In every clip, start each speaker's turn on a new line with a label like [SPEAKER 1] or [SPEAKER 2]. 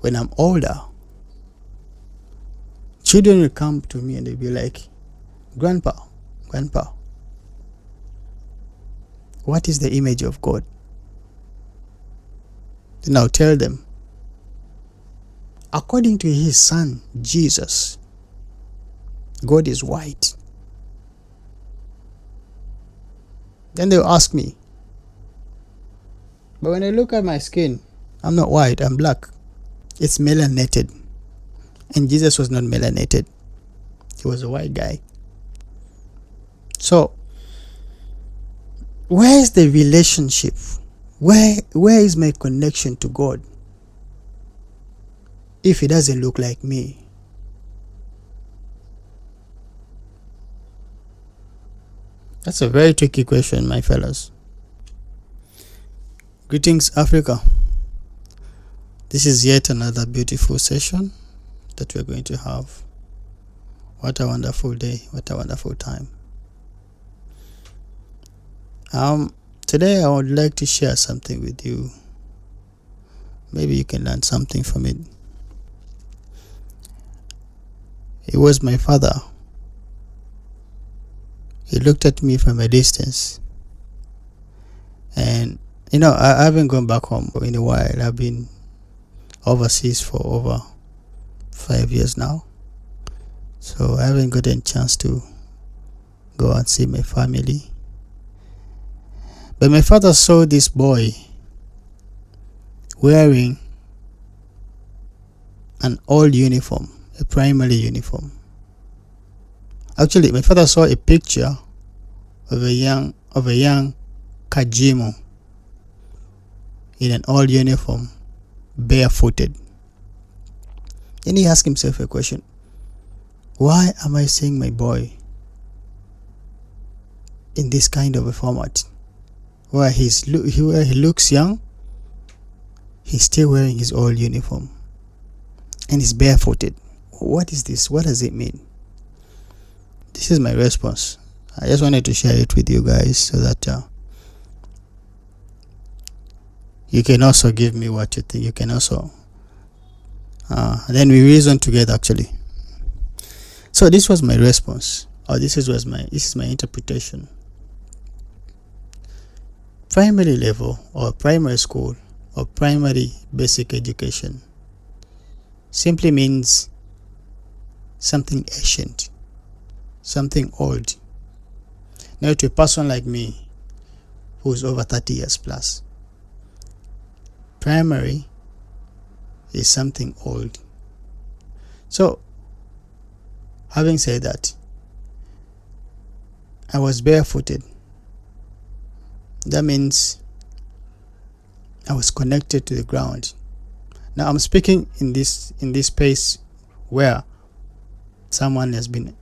[SPEAKER 1] when I'm older, children will come to me and they'll be like, Grandpa, what is the image of God? Then I'll tell them, according to his son, Jesus, God is white. Then they'll ask me, but when I look at my skin, I'm not white, I'm black. It's melanated. And Jesus was not melanated. He was a white guy. So, where is the relationship? Where is my connection to God if he doesn't look like me? That's a very tricky question, my fellows. Greetings, Africa. This is yet another beautiful session that we're going to have. What a wonderful day, what a wonderful time. Today I would like to share something with you. Maybe you can learn something from it. It was my father. He looked at me from a distance. And I haven't gone back home in a while. I've been overseas for over 5 years now. So I haven't gotten a chance to go and see my family. But my father saw this boy wearing an old uniform, a primary uniform. Actually, my father saw a picture of a young Kajimu in an old uniform, barefooted. Then he asked himself a question: why am I seeing my boy in this kind of a format, where he looks young, he's still wearing his old uniform, and he's barefooted? What is this? What does it mean? This is my response. I just wanted to share it with you guys so that you can also give me what you think. You can also then we reason together, actually. So this was my response, or this is my interpretation. Primary level, or primary school, or primary basic education simply means something ancient, something old. Now, to a person like me who's over 30 years plus, primary is something old. So, having said that, I was barefooted. That means I was connected to the ground. Now I'm speaking in this space where someone has been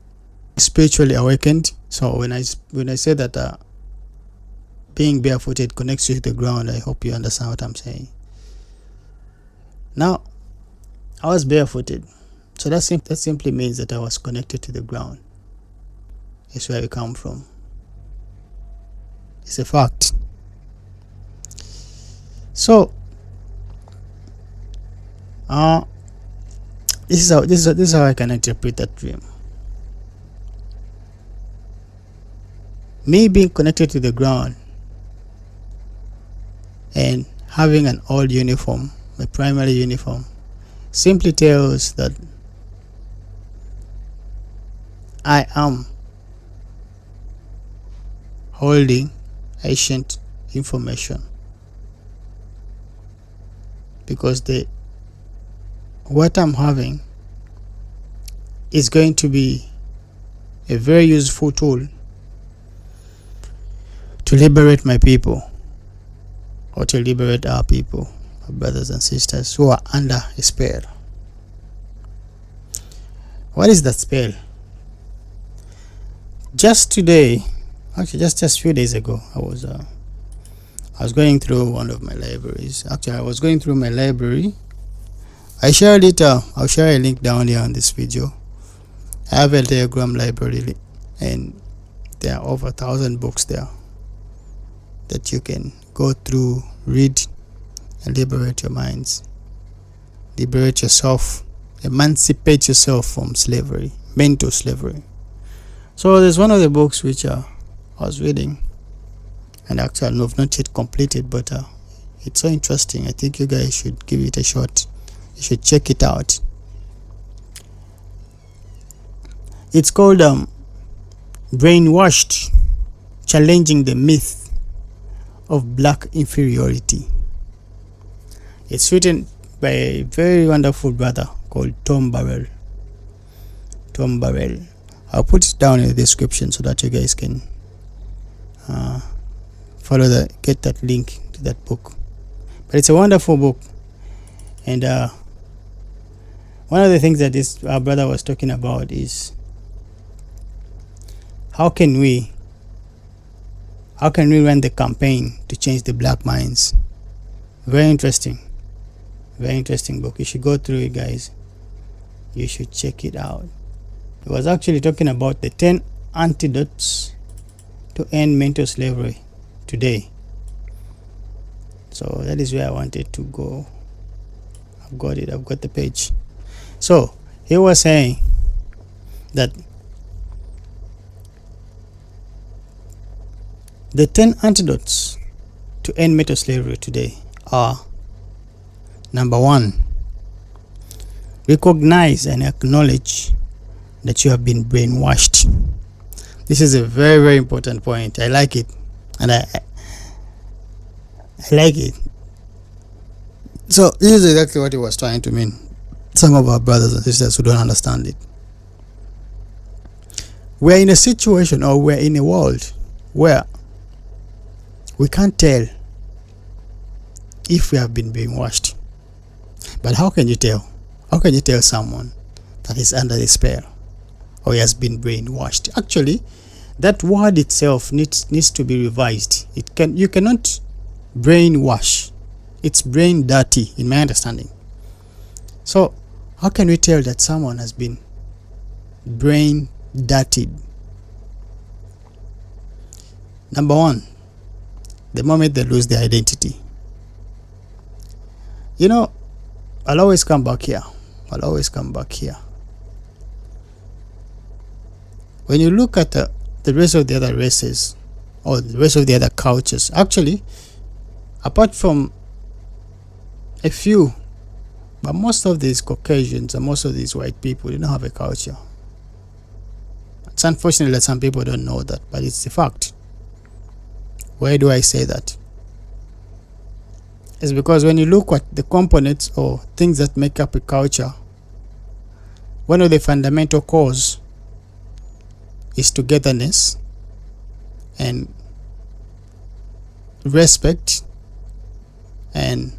[SPEAKER 1] spiritually awakened. So when I say that being barefooted connects you to the ground, I hope you understand what I'm saying. Now, I was barefooted, so that simply means that I was connected to the ground. It's where we come from. It's a fact. So, this is how I can interpret that dream. Me being connected to the ground and having an old uniform, my primary uniform, simply tells that I am holding ancient information, because what I'm having is going to be a very useful tool to liberate my people, or to liberate our people, our brothers and sisters who are under a spell. What is that spell? Just today, actually just a few days ago, I was going through one of my libraries. Actually, I was going through my library. I shared it. I'll share a link down here on this video. I have a Telegram library, and there are over 1,000 books there that you can go through, read, and liberate your minds. liberate yourself, emancipate yourself from slavery, mental slavery. So there's one of the books which I was reading, and actually I've not yet completed, but it's so interesting. I think you guys should give it a shot. You should check it out. It's called Brainwashed, Challenging the Myth of Black Inferiority. It's written by a very wonderful brother called Tom Burrell. I'll put it down in the description so that you guys can get that link to that book. But it's a wonderful book, and one of the things that our brother was talking about is how can we run the campaign to change the black minds. Very interesting book. You should go through it, guys. You should check it out. It was actually talking about the 10 antidotes to end mental slavery today. So that is where I wanted to go. I've got the page. So he was saying that the 10 antidotes to end mental slavery today are: number 1, recognize and acknowledge that you have been brainwashed. This is a very, very important point. I like it, and I like it. So this is exactly what he was trying to mean. Some of our brothers and sisters who don't understand it. We're in a situation, or we're in a world where we can't tell if we have been brainwashed. But how can you tell? How can you tell someone that is under the spell or he has been brainwashed? Actually, that word itself needs to be revised. You cannot brainwash. It's brain dirty, in my understanding. So how can we tell that someone has been brain dirtied? Number 1, the moment they lose their identity. You know, I'll always come back here. When you look at the rest of the other races or the rest of the other cultures, actually, apart from a few, but most of these Caucasians and most of these white people, they don't have a culture. It's unfortunate that some people don't know that, but it's a fact. Why do I say that? It's because when you look at the components or things that make up a culture, one of the fundamental cores is togetherness and respect, and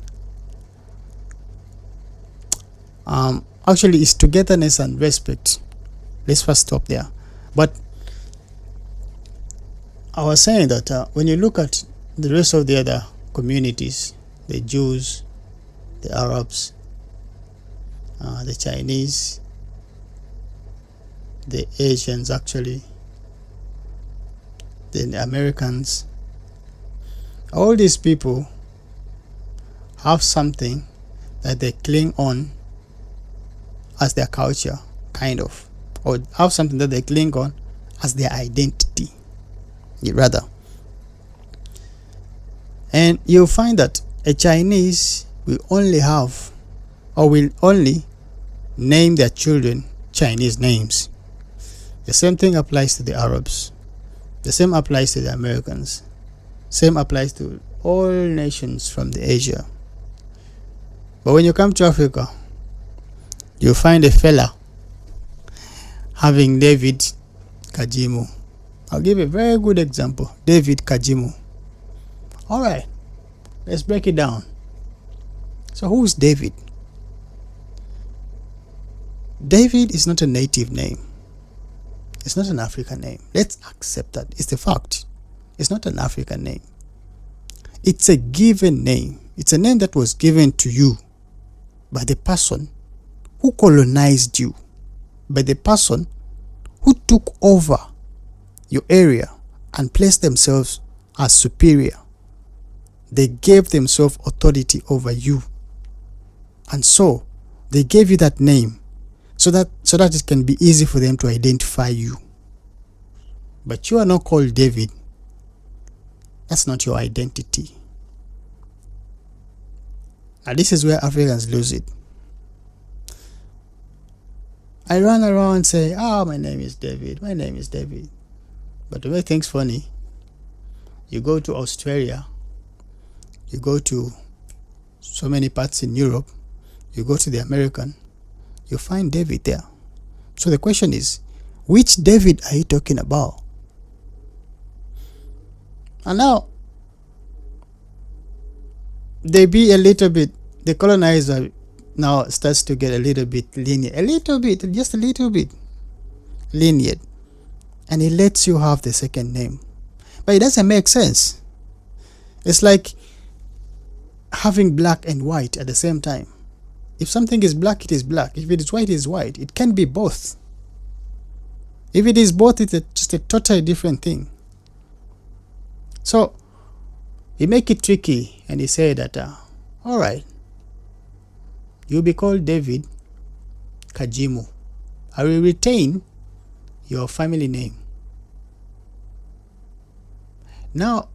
[SPEAKER 1] actually it's togetherness and respect. Let's first stop there. But I was saying that when you look at the rest of the other communities, the Jews, the Arabs, the Chinese, the Asians, actually, the Americans, all these people have something that they cling on as their culture, kind of, or have something that they cling on as their identity, rather. And you'll find that a Chinese will only have, or will only name their children Chinese names. The same thing applies to the Arabs. The same applies to the Americans. Same applies to all nations from the Asia. But when you come to Africa, you'll find a fella having David Kajimu. I'll give a very good example. David Kajimu. Alright, let's break it down. So who's David? David is not a native name. It's not an African name. Let's accept that. It's a fact. It's not an African name. It's a given name. It's a name that was given to you by the person who colonized you, by the person who took over your area and placed themselves as superior. They gave themselves authority over you. And so, They gave you that name so that it can be easy for them to identify you. But you are not called David. That's not your identity. Now this is where Africans lose it. I run around and say, my name is David, my name is David. But to make things funny, you go to Australia, you go to so many parts in Europe, you go to the American, you find David there. So the question is, which David are you talking about? And now, the colonizer now starts to get a little bit lenient, just a little bit lenient, and he lets you have the second name. But it doesn't make sense. It's like having black and white at the same time. If something is black, it is black. If it is white, it is white. It can be both. If it is both, it's just a totally different thing. So he make it tricky, and he said that, all right, you'll be called David Kajimu. I will retain your family name. Now,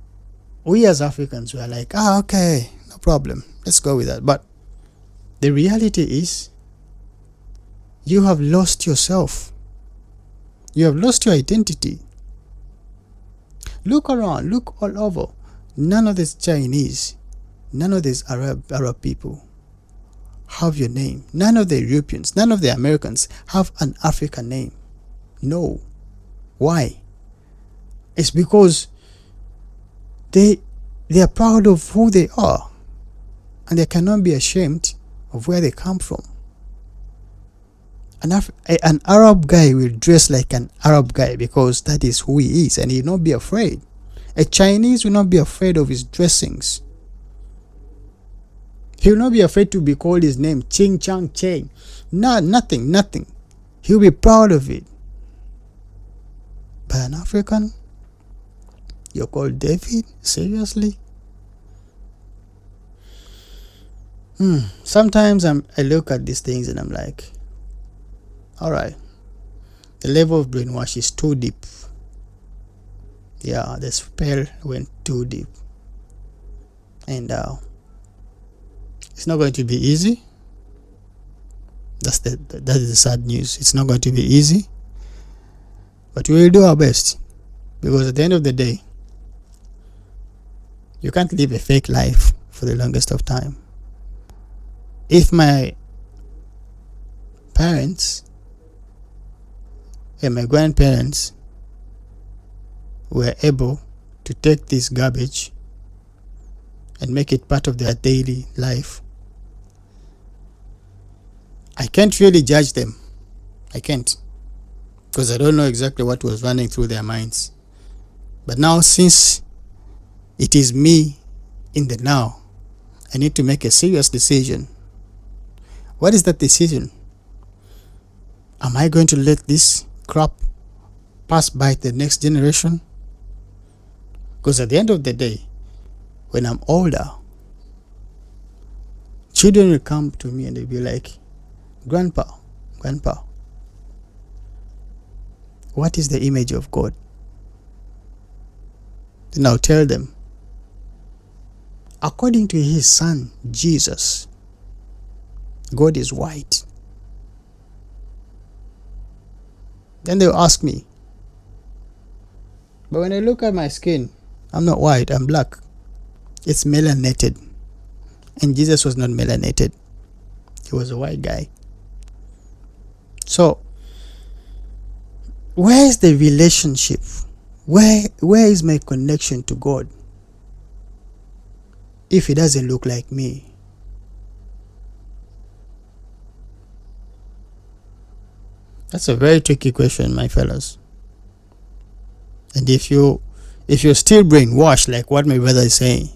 [SPEAKER 1] we as Africans were like, okay, no problem. Let's go with that. But the reality is, you have lost yourself. You have lost your identity. Look around, look all over. None of these Chinese, none of these Arab people have your name. None of the Europeans, none of the Americans have an African name. No. Why? It's because they are proud of who they are, and they cannot be ashamed of where they come from. An Arab guy will dress like an Arab guy because that is who he is, and he will not be afraid. A Chinese will not be afraid of his dressings. He will not be afraid to be called his name, Ching Chang Cheng. No, nothing. He will be proud of it. But an African, you're called David? Seriously? Sometimes I look at these things and I'm like, all right, the level of brainwash is too deep. Yeah, the spell went too deep. And it's not going to be easy. That is the sad news. It's not going to be easy. But we will do our best. Because at the end of the day, you can't live a fake life for the longest of time. If my parents and my grandparents were able to take this garbage and make it part of their daily life, I can't really judge them. I can't, because I don't know exactly what was running through their minds. But now, since it is me in the now, I need to make a serious decision. What is that decision? Am I going to let this crap pass by the next generation? Because at the end of the day, when I'm older, children will come to me and they'll be like, Grandpa, what is the image of God? Then I'll tell them, according to his son, Jesus, God is white. Then they'll ask me, but when I look at my skin, I'm not white, I'm black. It's melanated. And Jesus was not melanated. He was a white guy. So, where is the relationship? Where is my connection to God if he doesn't look like me? That's a very tricky question, my fellas. And if you're still brainwashed like what my brother is saying,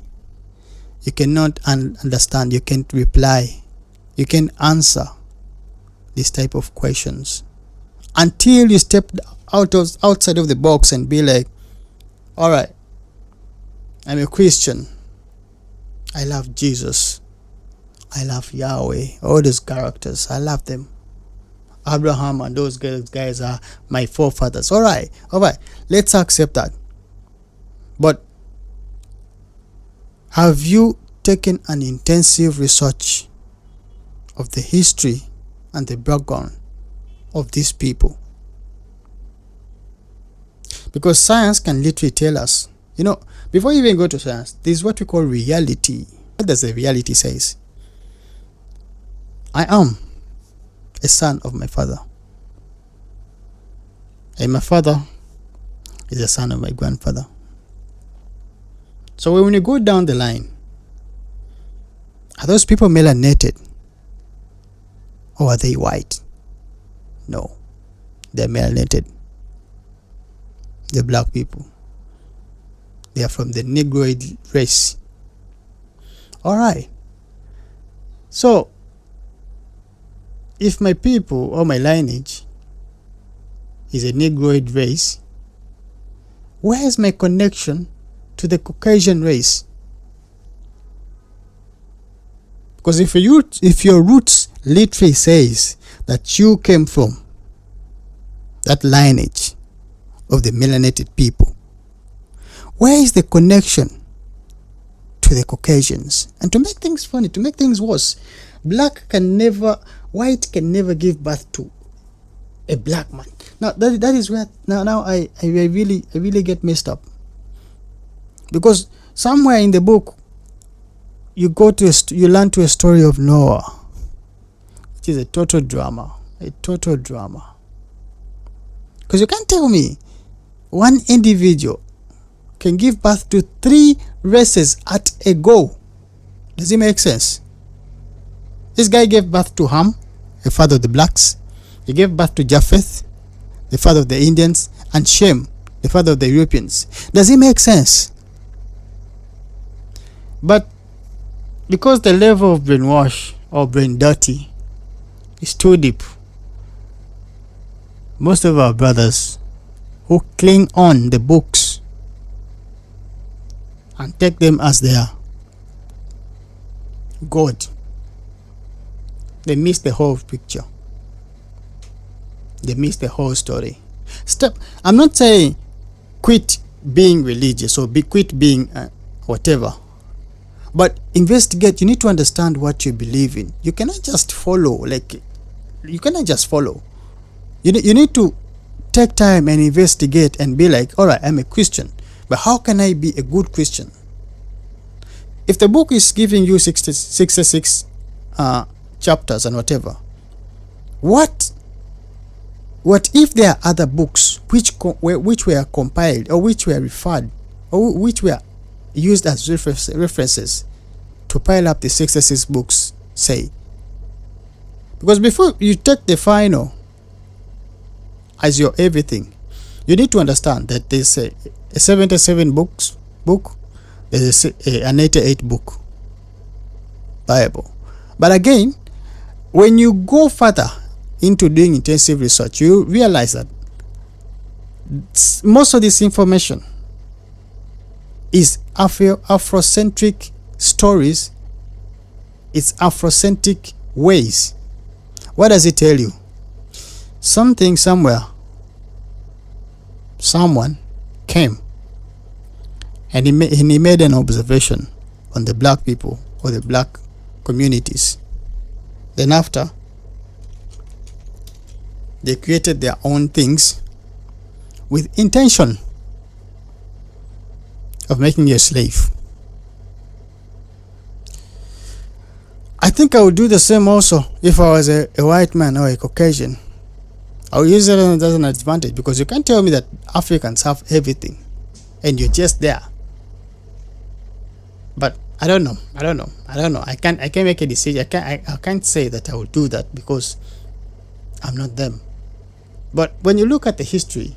[SPEAKER 1] you cannot understand, you can't reply, you can't answer this type of questions until you step outside of the box and be like, all right, I'm a Christian, I love Jesus, I love Yahweh. All those characters, I love them. Abraham and those guys are my forefathers. All right. Let's accept that. But have you taken an intensive research of the history and the background of these people? Because science can literally tell us, before you even go to science, this is what we call reality. What does the reality says? I am a son of my father, and my father is a son of my grandfather. So when you go down the line, are those people melanated or are they white? No, they're melanated. They're black people. They are from the Negroid race. All right. So if my people or my lineage is a Negroid race, where is my connection to the Caucasian race? Because if your roots literally says that you came from that lineage of the melanated people, where is the connection to the Caucasians? And to make things funny, to make things worse, white can never give birth to a black man. Now that is where now I really get messed up. Because somewhere in the book you learn to a story of Noah, which is a total drama. Because you can't tell me one individual can give birth to 3 races at a go. Does it make sense? This guy gave birth to Ham, the father of the blacks. He gave birth to Japheth, the father of the Indians, and Shem, the father of the Europeans. Does it make sense? But because the level of brainwash or brain dirty is too deep, most of our brothers who cling on the books and take them as their God, they miss the whole picture. They miss the whole story. I'm not saying quit being religious or quit being whatever. But investigate. You need to understand what you believe in. You cannot just follow. You cannot just follow. You need to take time and investigate and be like, all right, I'm a Christian, but how can I be a good Christian? If the book is giving you 66 chapters and whatever, what if there are other books which were compiled or which were referred or which were used as references to pile up the 66 books, say? Because before you take the final as your everything, you need to understand that there's a 77 book, there's an 88 book Bible. But again, when you go further into doing intensive research, you realize that most of this information is Afrocentric stories. It's Afrocentric ways. What does it tell you? Something somewhere, someone came and he made an observation on the black people or the black communities. Then after, they created their own things with intention of making you a slave. I think I would do the same also if I was a white man or a Caucasian. I would use it as an advantage, because you can't tell me that Africans have everything and you're just there. But I don't know. I can't make a decision. I can't say that I will do that because I'm not them. But when you look at the history,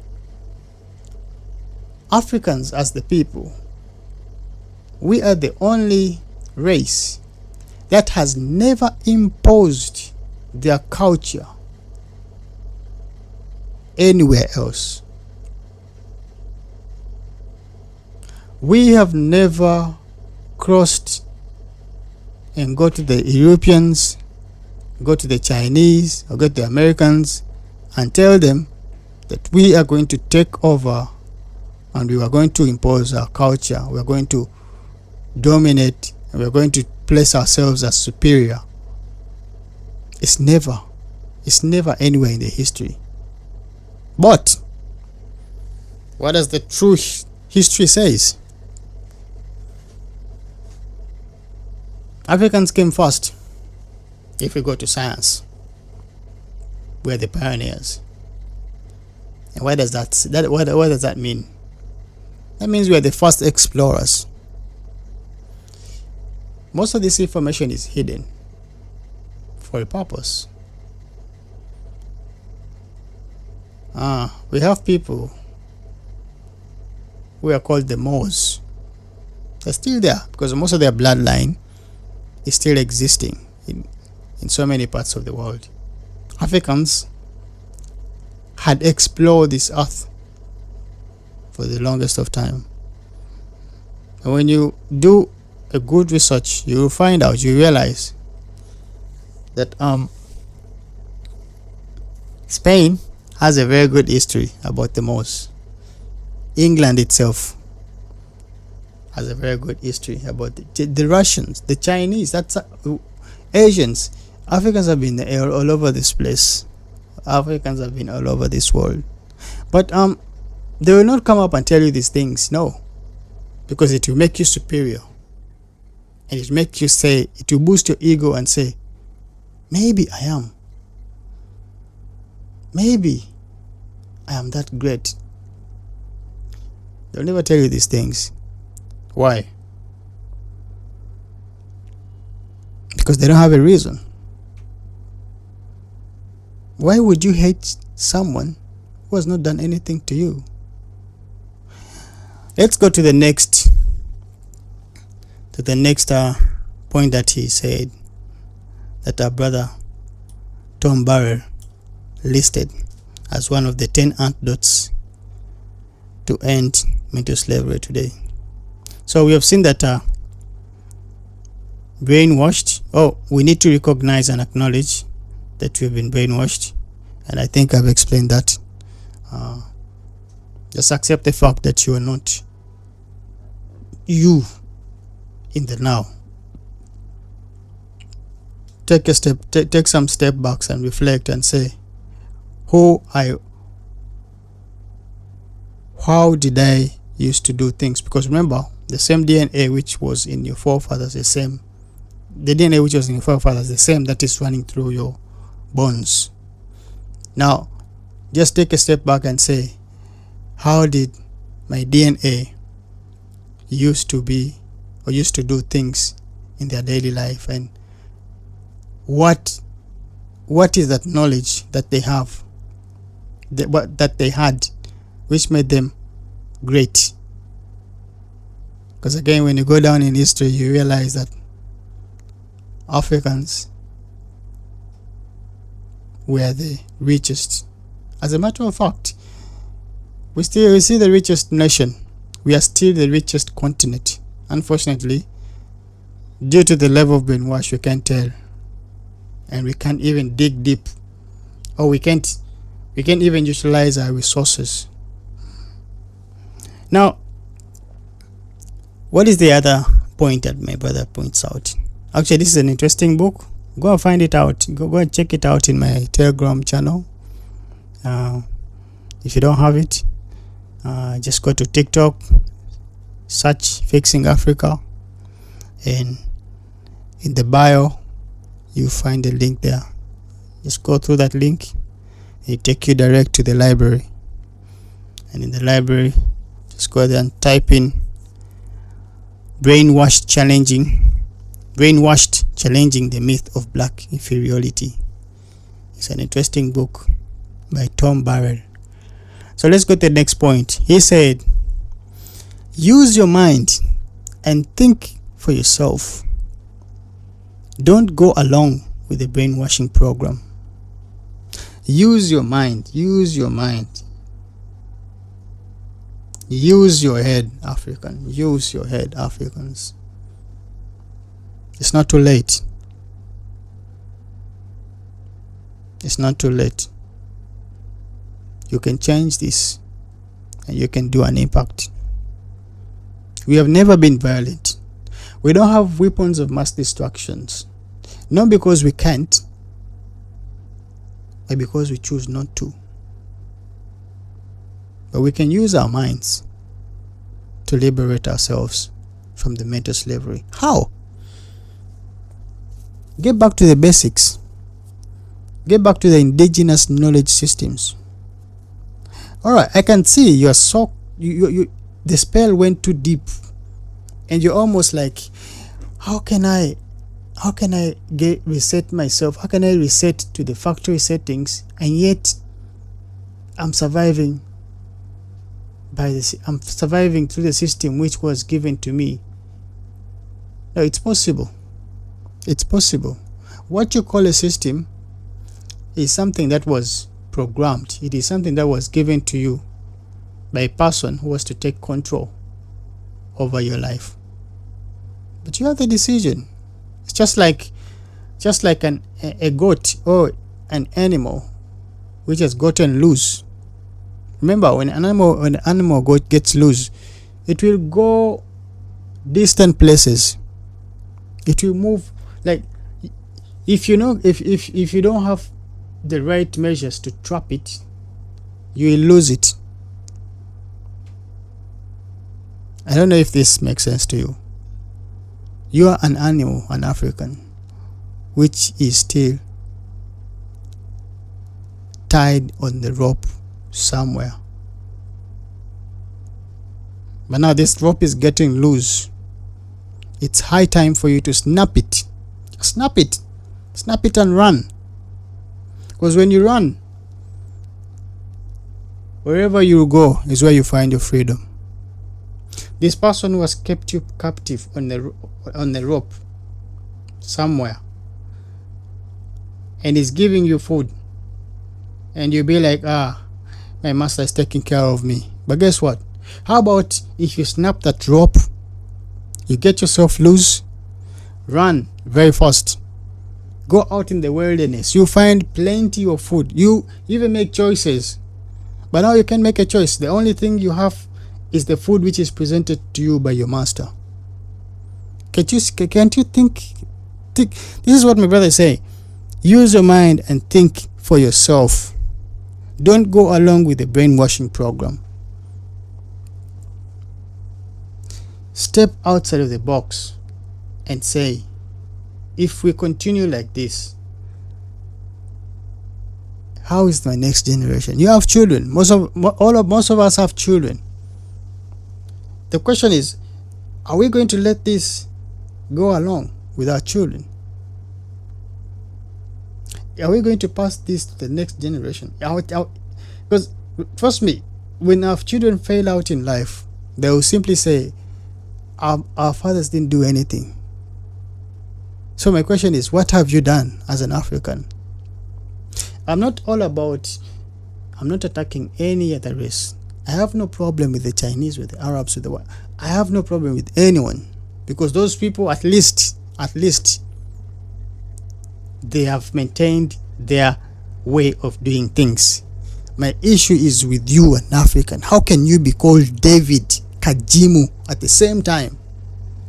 [SPEAKER 1] Africans as the people, we are the only race that has never imposed their culture anywhere else. We have never crossed and go to the Europeans, go to the Chinese, or go to the Americans and tell them that we are going to take over and we are going to impose our culture, we are going to dominate, and we are going to place ourselves as superior. It's never anywhere in the history. But what does the true history says? Africans came first. If we go to science, we're the pioneers. And what does that mean? That means we are the first explorers. Most of this information is hidden for a purpose. We have people who are called the Moors. They're still there because most of their bloodline is still existing in so many parts of the world. Africans had explored this earth for the longest of time. And when you do a good research, you will find out, you realize that Spain has a very good history about the Moors. England itself has a very good history about the Russians, the Chinese, that's Asians. Africans have been all over this place. Africans have been all over this world. But they will not come up and tell you these things, no. Because it will make you superior. And it will make you say, it will boost your ego and say, maybe I am. Maybe I am that great. They'll never tell you these things. Why? Because they don't have a reason. Why would you hate someone who has not done anything to you? Let's go to the next point that he said, that our brother Tom Barrell listed as one of the 10 antidotes to end mental slavery today. So we have seen that brainwashed. We need to recognize and acknowledge that we've been brainwashed, and I think I've explained that. Just accept the fact that you are not you in the now. Take a step, take some step backs and reflect and say, how did I used to do things? Because remember, the same DNA which was in your forefathers, the DNA which was in your forefathers, the same that is running through your bones. Now, just take a step back and say, how did my DNA used to be or used to do things in their daily life, and what is that knowledge that they have, that they had, which made them great? Because again, when you go down in history, you realize that Africans were the richest. As a matter of fact, we see the richest nation. We are still the richest continent. Unfortunately, due to the level of brainwash, we can't tell, and we can't even dig deep, or we can't even utilize our resources. Now, what is the other point that my brother points out? Actually, this is an interesting book. Go and find it out. Go and check it out in my Telegram channel. If you don't have it, just go to TikTok, search Fixing Africa, and in the bio you find the link there. Just go through that link, it take you direct to the library, and in the library just go there and type in brainwashed challenging the myth of black inferiority. It's an interesting book by Tom Barrell. So let's go to the next point. He said, use your mind and think for yourself. Don't go along with the brainwashing program. Use your mind. Use your mind. Use your head, African. Use your head, Africans. It's not too late. It's not too late. You can change this and you can do an impact. We have never been violent. We don't have weapons of mass destructions. Not because we can't, but because we choose not to. But we can use our minds to liberate ourselves from the mental slavery. How? Get back to the basics. Get back to the indigenous knowledge systems. Alright, I can see you're so the spell went too deep, and you're almost like, how can I reset myself? How can I reset to the factory settings, and yet I'm surviving I'm surviving through the system which was given to me? No, it's possible. It's possible. What you call a system is something that was programmed. It is something that was given to you by a person who was to take control over your life. But you have the decision. It's just like a goat or an animal which has gotten loose. Remember, when an animal gets loose, it will go distant places. It will move. Like, if you don't have the right measures to trap it, you will lose it. I don't know if this makes sense to you. You are an animal, an African, which is still tied on the rope somewhere. But now this rope is getting loose. It's high time for you to snap it. Snap it. Snap it and run. Because when you run, wherever you go is where you find your freedom. This person who has kept you captive on the rope somewhere and is giving you food, and you'll be like, my master is taking care of me. But guess what? How about if you snap that rope, you get yourself loose, run very fast, go out in the wilderness, you find plenty of food, you even make choices. But now you can't make a choice. The only thing you have is the food which is presented to you by your master. Can't you think? This is what my brother say. Use your mind and think for yourself. Don't go along with the brainwashing program. Step outside of the box and say, if we continue like this, how is my next generation? You have children. Most of us have children. The question is, are we going to let this go along with our children? Are we going to pass this to the next generation? Because trust me, when our children fail out in life, they will simply say, our fathers didn't do anything. So my question is, what have you done as an African? I'm not attacking any other race. I have no problem with the Chinese, with the Arabs, with the I have no problem with anyone, because those people at least they have maintained their way of doing things. My issue is with you, an African. How can you be called David Kajimu at the same time?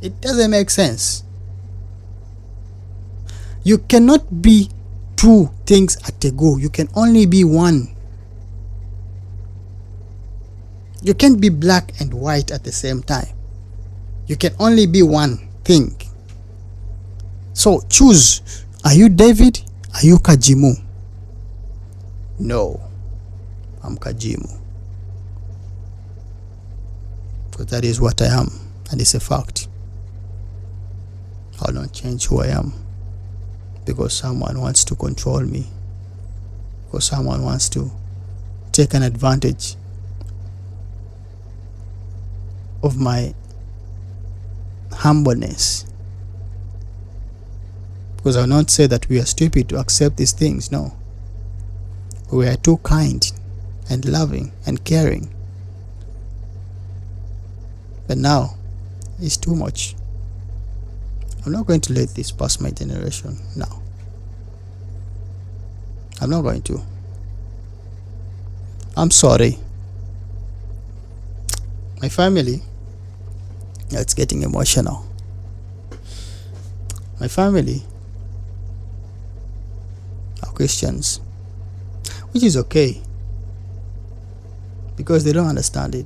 [SPEAKER 1] It doesn't make sense. You cannot be two things at a go. You can only be one. You can't be black and white at the same time. You can only be one thing. So choose. Are you David? Are you Kajimu? No, I'm Kajimu. Because that is what I am, and it's a fact. I'll not change who I am because someone wants to control me, because someone wants to take an advantage of my humbleness. Because I'll not say that we are stupid to accept these things. No, we are too kind and loving and caring. But now it's too much. I'm not going to let this pass my generation. No. I'm not going to. I'm sorry. My family, it's getting emotional. My family are Christians, which is okay because they don't understand it.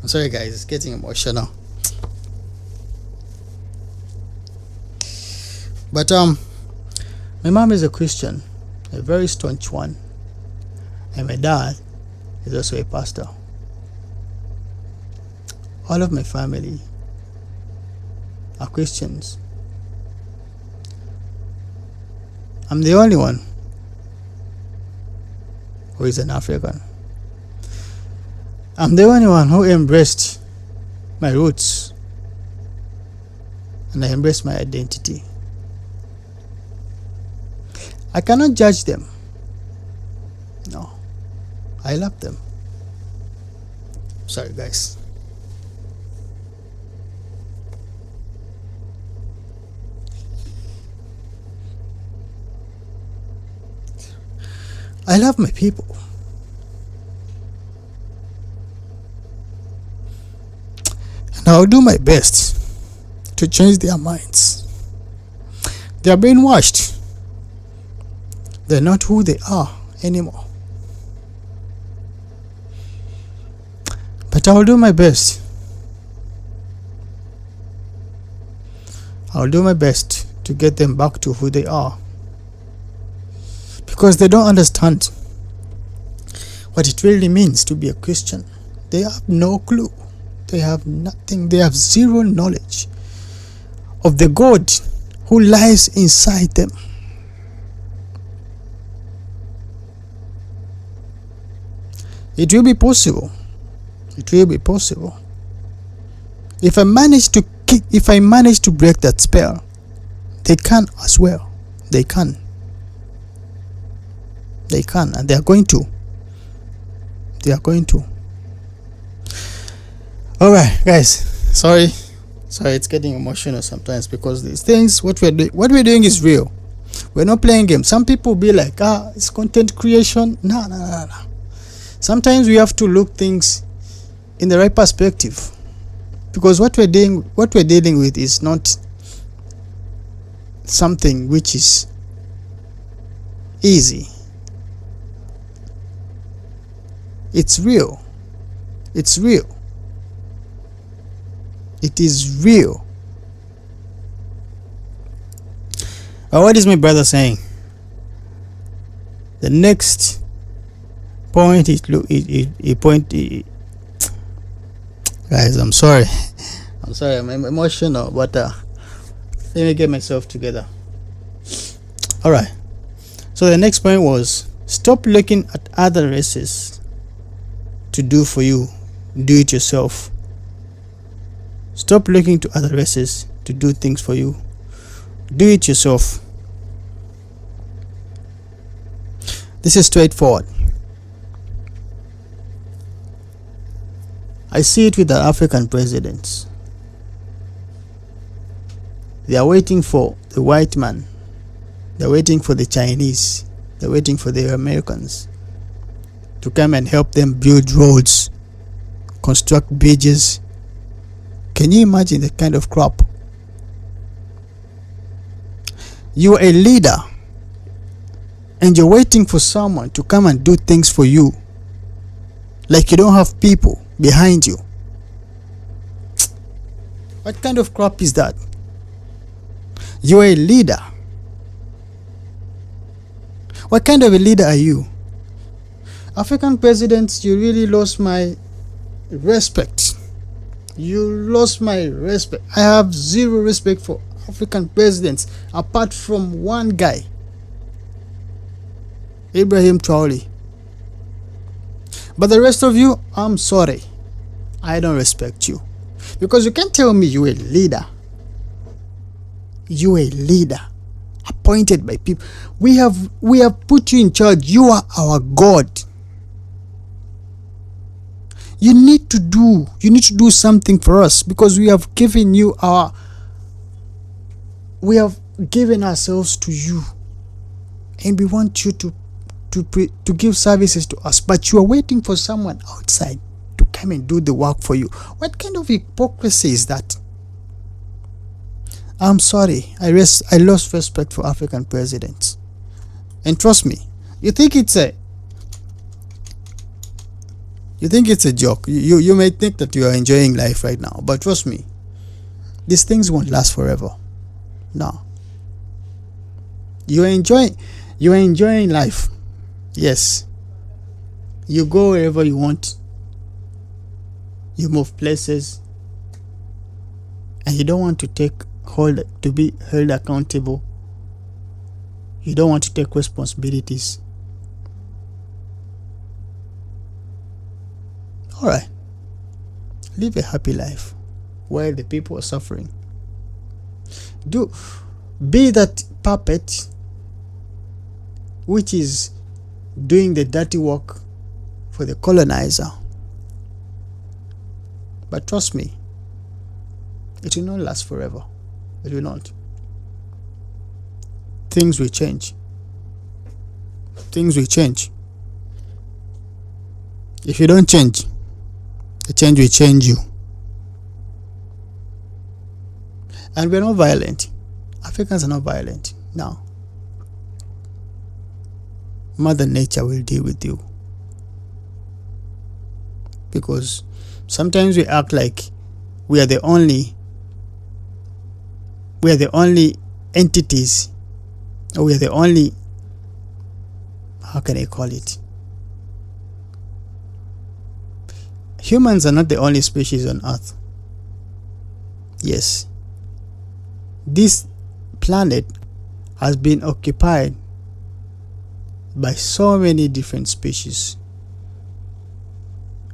[SPEAKER 1] I'm sorry guys, it's getting emotional. But my mom is a Christian, a very staunch one, and my dad is also a pastor. All of my family are Christians. I'm the only one who is an African. I'm the only one who embraced my roots, and I embraced my identity. I cannot judge them. No, I love them. Sorry guys. I love my people. And I'll do my best to change their minds. They are brainwashed. They're not who they are anymore. But I'll do my best. I'll do my best to get them back to who they are. Because they don't understand what it really means to be a Christian. They have no clue. They have nothing. They have zero knowledge of the God who lies inside them. It will be possible. It will be possible. If I manage to break that spell, they can as well. They can. They can, and they are going to. They are going to. Alright, guys. Sorry, it's getting emotional sometimes because these things, what we're doing is real. We're not playing games. Some people be like, it's content creation. No. Sometimes we have to look things in the right perspective, because what we're dealing with is not something which is easy. It's real. It's real. It is real. What is my brother saying? The next point guys, I'm sorry, I'm emotional, but let me get myself together. All right, so the next point was, stop looking at other races to do for you, do it yourself. Stop looking to other races to do things for you, do it yourself. This is straightforward. I see it with the African presidents. They are waiting for the white man. They're waiting for the Chinese. They're waiting for the Americans to come and help them build roads, construct bridges. Can you imagine the kind of crap? You are a leader and you're waiting for someone to come and do things for you, like you don't have people behind you. What kind of crap is that? You are a leader. What kind of a leader are you? African presidents, you really lost my respect. You lost my respect. I have zero respect for African presidents apart from one guy, Ibrahim Traore. But the rest of you, I'm sorry, I don't respect you, because you can't tell me you're a leader. You're a leader appointed by people. We have put you in charge. You are our God. You need to do something for us, because we have given ourselves to you, and we want you to give services to us, but you are waiting for someone outside to come and do the work for you. What kind of hypocrisy is that? I'm sorry, I lost respect for African presidents. And trust me, you think it's a joke. You may think that you are enjoying life right now, but trust me, these things won't last forever. No. You're enjoying life. Yes. You go wherever you want. You move places. And you don't want to be held accountable. You don't want to take responsibilities. Alright. Live a happy life while the people are suffering. Be that puppet which is doing the dirty work for the colonizer. But trust me, it will not last forever. It will not. Things will change. Things will change. If you don't change, the change will change you. And we're not violent. Africans are not violent. No. Mother Nature will deal with you. Because sometimes we act like we are the only entities, or we are the only, how can I call it? Humans are not the only species on Earth. Yes. This planet has been occupied by so many different species.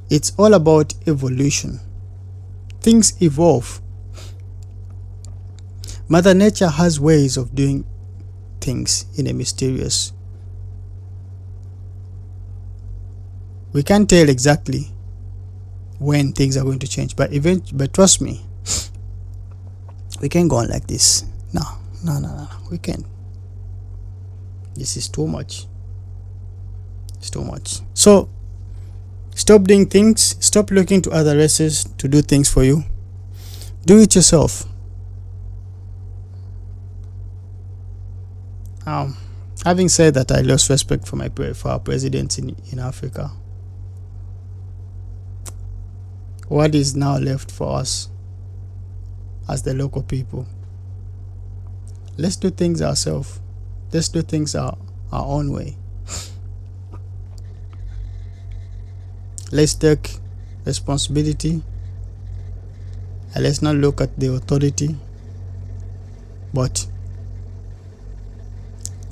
[SPEAKER 1] It's all about evolution. Things evolve. Mother Nature has ways of doing things in a mysterious. We can't tell exactly when things are going to change, but trust me, we can't go on like this. No, we can't. This is too much. It's too much. So stop doing things. Stop looking to other races to do things for you. Do it yourself. Having said that, I lost respect for our presidents in Africa. What is now left for us as the local people? Let's do things ourselves. Let's do things our own way. Let's take responsibility, and let's not look at the authority, but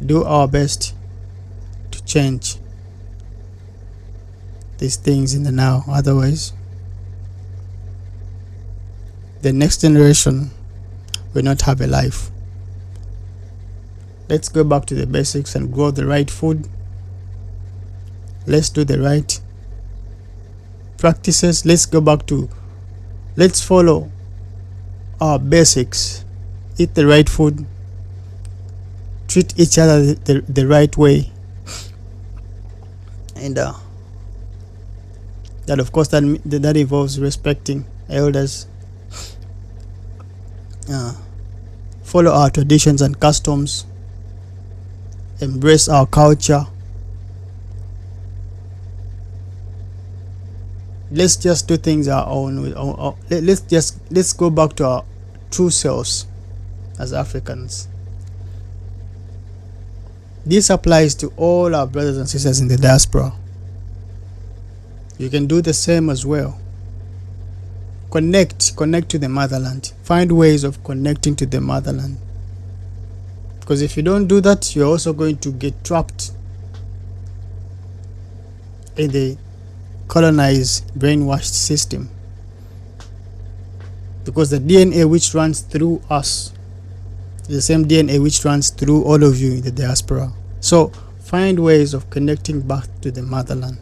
[SPEAKER 1] do our best to change these things in the now. Otherwise, the next generation will not have a life. Let's go back to the basics and grow the right food. Let's do the right practices. Let's follow our basics. Eat the right food. Treat each other the right way. And that, of course, that involves respecting elders. Follow our traditions and customs. Embrace our culture. Let's just do things our own way. Let's go back to our true selves as Africans. This applies to all our brothers and sisters in the diaspora. You can do the same as well. Connect to the motherland. Find ways of connecting to the motherland. Because if you don't do that, you're also going to get trapped in the colonized, brainwashed system. Because the DNA which runs through us is the same DNA which runs through all of you in the diaspora. So find ways of connecting back to the motherland.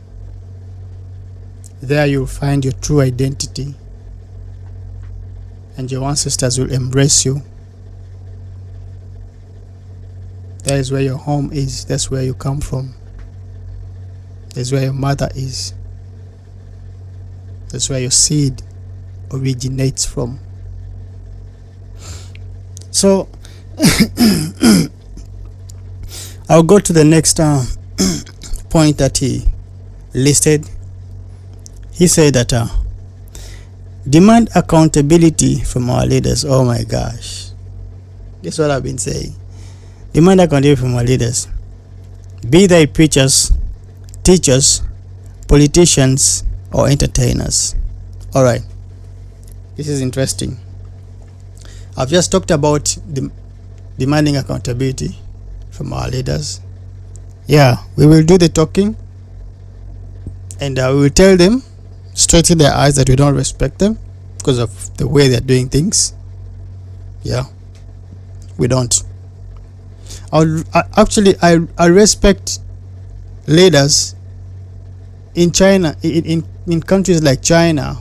[SPEAKER 1] There you'll find your true identity, and your ancestors will embrace you. That is where your home is. That's where you come from. That's where your mother is. That's where your seed originates from. So I'll go to the next point that he listed. He said that demand accountability from our leaders. Oh my gosh, that's what I've been saying. Demand accountability from our leaders, be they preachers, teachers, politicians, or entertainers. All right, this is interesting. I've just talked about demanding accountability from our leaders. Yeah, we will do the talking, and we will tell them straight in their eyes that we don't respect them because of the way they're doing things. Yeah, we don't. I respect leaders in China, in countries like China,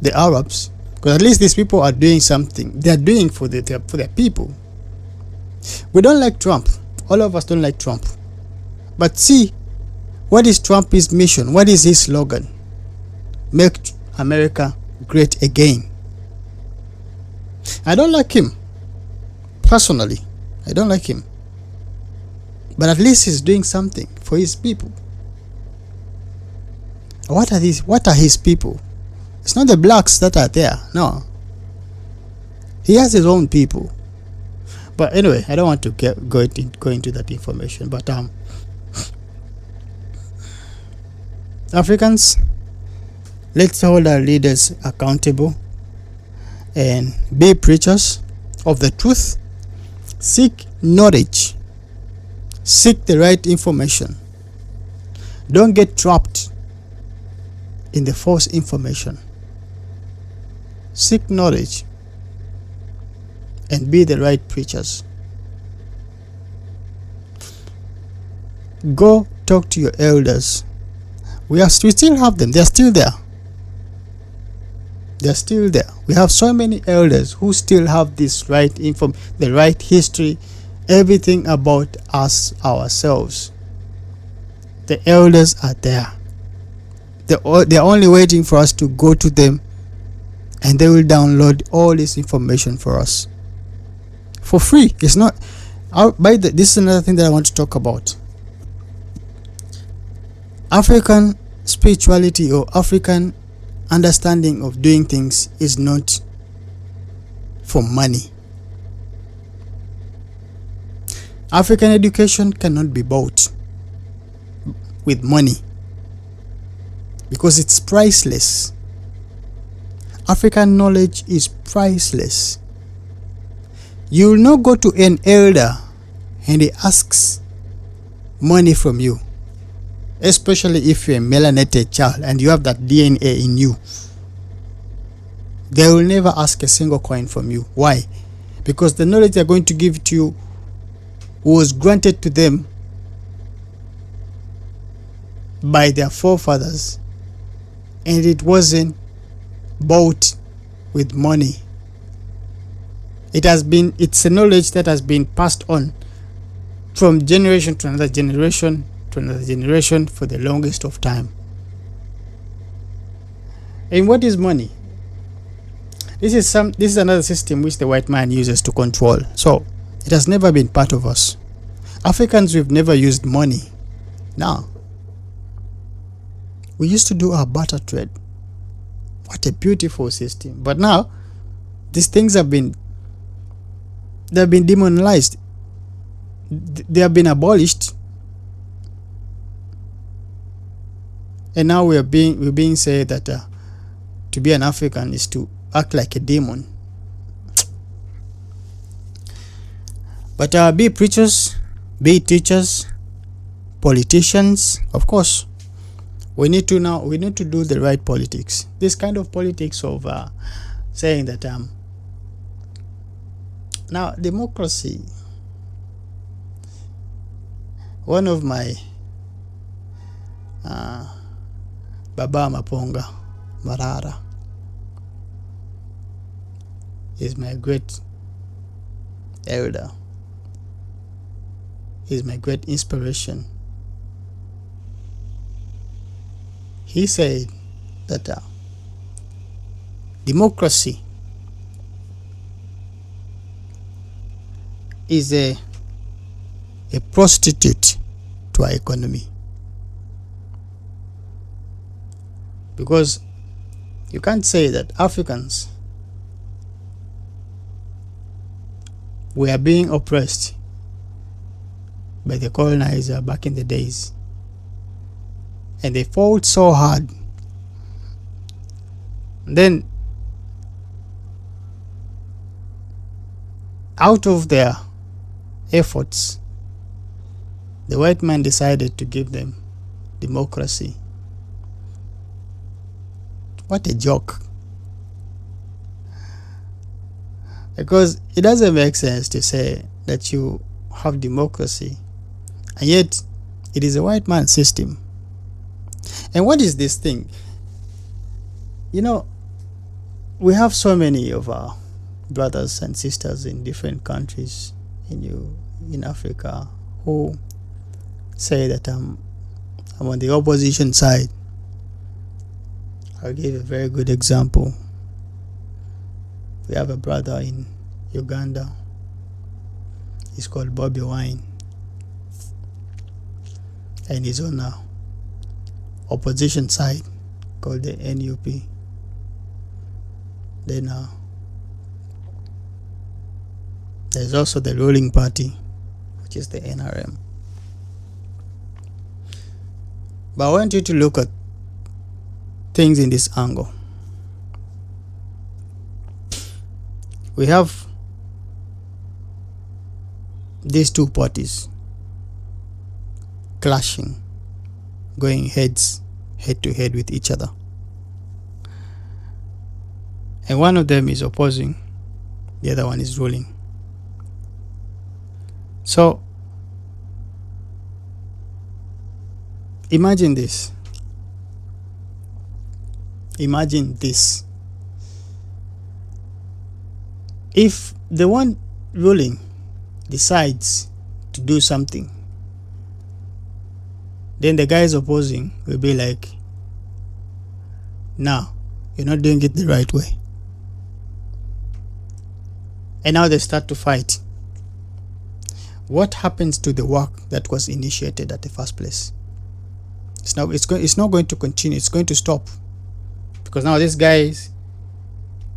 [SPEAKER 1] the Arabs, because at least these people are doing something. They are doing for their people. We don't like Trump. All of us don't like Trump. But see, what is Trump's mission? What is his slogan? Make America great again. I don't like him. Personally, I don't like him. But at least he's doing something for his people. What are these? What are his people? It's not the blacks that are there. No. He has his own people. But anyway, I don't want to go into that information. But Africans, let's hold our leaders accountable and be preachers of the truth. Seek knowledge. Seek the right information. Don't get trapped in the false information. Seek knowledge and be the right preachers. Go talk to your elders. We still have them. They're still there. They're still there. We have so many elders who still have this right the right history, everything about us ourselves. The elders are there. They're only waiting for us to go to them, and they will download all this information for us for free. It's not this is another thing that I want to talk about. African spirituality or African understanding of doing things is not for money. African education cannot be bought with money because it's priceless. African knowledge is priceless. You will not go to an elder and he asks money from you, especially if you're a melanated child and you have that DNA in you. They will never ask a single coin from you. Why? Because the knowledge they're going to give to you was granted to them by their forefathers, and it wasn't bought with money. It's a knowledge that has been passed on from generation to another generation to another generation for the longest of time. And what is money? This is another system which the white man uses to control. So it has never been part of us. Africans, we've never used money. Now, we used to do our barter trade. What a beautiful system. But now, these things they've been demonized. They have been abolished. And now we're being said that to be an African is to act like a demon. But be preachers, be teachers, politicians. Of course, we need to do the right politics. This kind of politics of saying that now democracy. One of my Baba Maponga Marara is my great elder. Is my great inspiration. He said that democracy is a prostitute to our economy, because you can't say that Africans were being oppressed by the colonizer back in the days, and they fought so hard. Then out of their efforts, the white man decided to give them democracy. What a joke. Because it doesn't make sense to say that you have democracy and yet it is a white man system. And what is this thing? You know, we have so many of our brothers and sisters in different countries in Africa who say that I'm on the opposition side. I'll give a very good example. We have a brother in Uganda. He's called Bobby Wine, and he's on the opposition side called the NUP. Then there's also the ruling party, which is the NRM. But I want you to look at things in this angle. We have these two parties clashing, going head to head with each other. And one of them is opposing, the other one is ruling. So imagine this. Imagine this. If the one ruling decides to do something, then the guys opposing will be like, "No, you're not doing it the right way." And now they start to fight. What happens to the work that was initiated at the first place? It's not going to continue. It's going to stop, because now these guys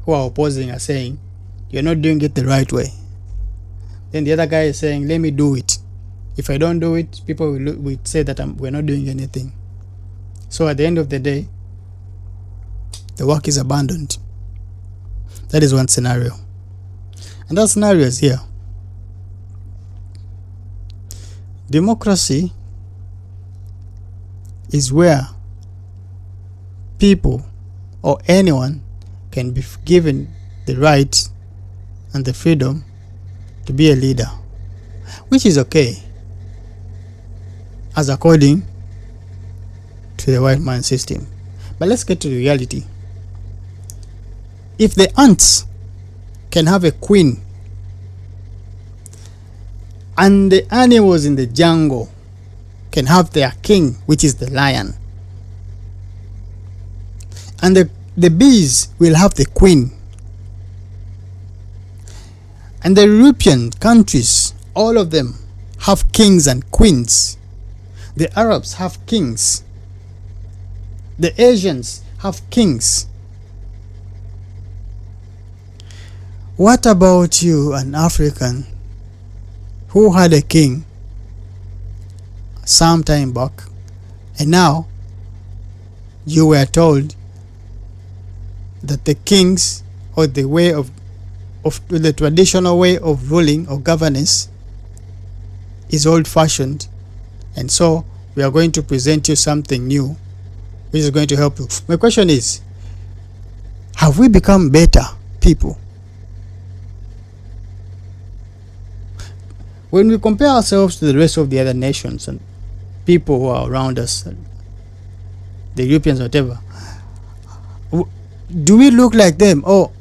[SPEAKER 1] who are opposing are saying, "You're not doing it the right way." Then the other guy is saying, "Let me do it. If I don't do it, people will say that we're not doing anything." So at the end of the day, the work is abandoned. That is one scenario. And that scenario is here. Democracy is where people or anyone can be given the right and the freedom to be a leader, which is okay, as according to the white man system. But let's get to the reality. If the ants can have a queen and the animals in the jungle can have their king, which is the lion, and the bees will have the queen, and the European countries, all of them have kings and queens. The Arabs have kings. The Asians have kings. What about you, an African who had a king some time back, and now you were told that the kings, or the way of the traditional way of ruling or governance, is old-fashioned, and so we are going to present you something new which is going to help you? My question is, have we become better people? When we compare ourselves to the rest of the other nations and people who are around us, the Europeans, whatever, do we look like them, or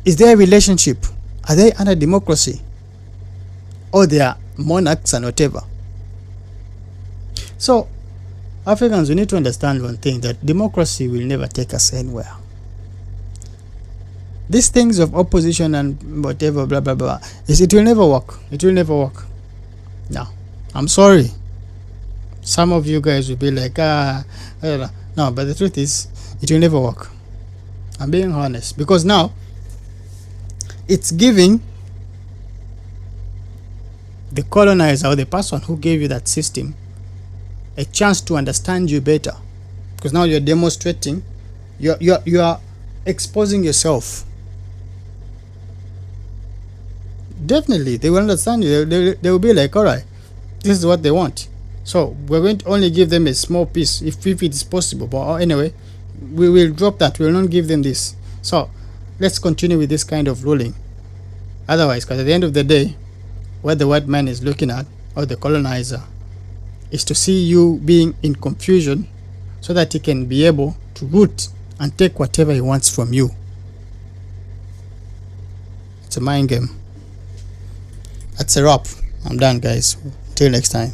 [SPEAKER 1] is there a relationship? Are they under democracy, or they are monarchs and whatever? So Africans, we need to understand one thing, that democracy will never take us anywhere. These things of opposition and whatever, blah blah blah, it will never work. It will never work. No, I'm sorry. Some of you guys will be like, no, but the truth is, it will never work. I'm being honest, because now it's giving the colonizer or the person who gave you that system a chance to understand you better, because now you're demonstrating, you are exposing yourself. Definitely they will understand you. They will be like, all right, this is what they want, so we're going to only give them a small piece if it is possible, but anyway, we will drop that. We will not give them this. So let's continue with this kind of ruling. Otherwise, because at the end of the day, what the white man is looking at, or the colonizer, is to see you being in confusion so that he can be able to root and take whatever he wants from you. It's a mind game. That's a wrap. I'm done, guys. Till next time.